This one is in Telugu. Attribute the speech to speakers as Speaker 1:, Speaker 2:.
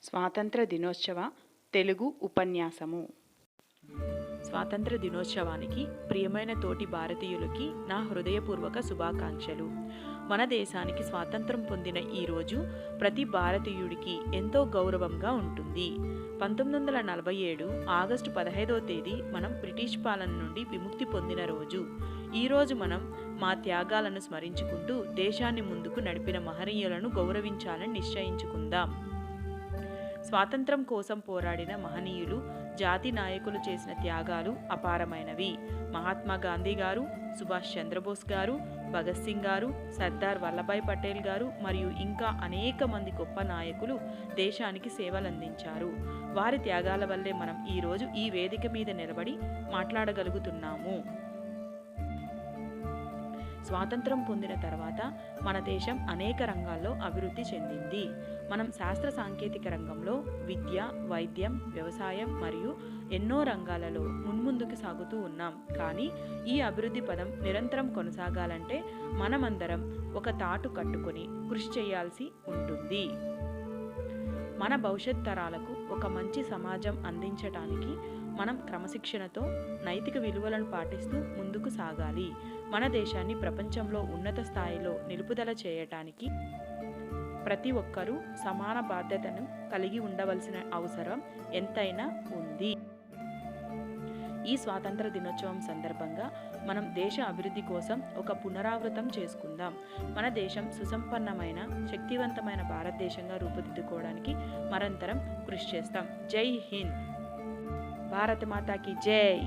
Speaker 1: స్వాతంత్ర దినోత్సవ తెలుగు ఉపన్యాసము.
Speaker 2: స్వాతంత్ర దినోత్సవానికి ప్రియమైన తోటి భారతీయులకి నా హృదయపూర్వక శుభాకాంక్షలు. మన దేశానికి స్వాతంత్రం పొందిన ఈ రోజు ప్రతి భారతీయుడికి ఎంతో గౌరవంగా ఉంటుంది. 1947 ఆగస్టు 15వ తేదీ మనం బ్రిటిష్ పాలన నుండి విముక్తి పొందిన రోజు. ఈరోజు మనం మా త్యాగాలను స్మరించుకుంటూ దేశాన్ని ముందుకు నడిపిన మహనీయులను గౌరవించాలని నిశ్చయించుకుందాం. స్వాతంత్రం కోసం పోరాడిన మహనీయులు, జాతి నాయకులు చేసిన త్యాగాలు అపారమైనవి. మహాత్మా గాంధీ గారు, సుభాష్ చంద్రబోస్ గారు, భగత్ సింగ్ గారు, సర్దార్ వల్లభాయ్ పటేల్ గారు మరియు ఇంకా అనేక మంది గొప్ప నాయకులు దేశానికి సేవలందించారు. వారి త్యాగాల వల్లే మనం ఈరోజు ఈ వేదిక మీద నిలబడి మాట్లాడగలుగుతున్నాము. స్వాతంత్రం పొందిన తర్వాత మన దేశం అనేక రంగాల్లో అభివృద్ధి చెందింది. మనం శాస్త్ర సాంకేతిక రంగంలో విద్య, వైద్యం, వ్యవసాయం మరియు ఎన్నో రంగాలలో మున్ముందుకు సాగుతూ ఉన్నాం. కానీ ఈ అభివృద్ధి పదం నిరంతరం కొనసాగాలంటే మనమందరం ఒక తాటు కట్టుకొని కృషి చేయాల్సి ఉంటుంది. మన భవిష్యత్ తరాలకు ఒక మంచి సమాజం అందించటానికి మనం క్రమశిక్షణతో నైతిక విలువలను పాటిస్తూ ముందుకు సాగాలి. మన దేశాన్ని ప్రపంచంలో ఉన్నత స్థాయిలో నిలుపుదల చేయటానికి ప్రతి ఒక్కరూ సమాన బాధ్యతను కలిగి ఉండవలసిన అవసరం ఎంతైనా ఉంది. ఈ స్వాతంత్ర దినోత్సవం సందర్భంగా మనం దేశ అభివృద్ధి కోసం ఒక పునరావృతం చేసుకుందాం. మన దేశం సుసంపన్నమైన, శక్తివంతమైన భారతదేశంగా రూపుదిద్దుకోవడానికి మరంతరం కృషి చేస్తాం. జై హింద్. భారత మాతాకి జై.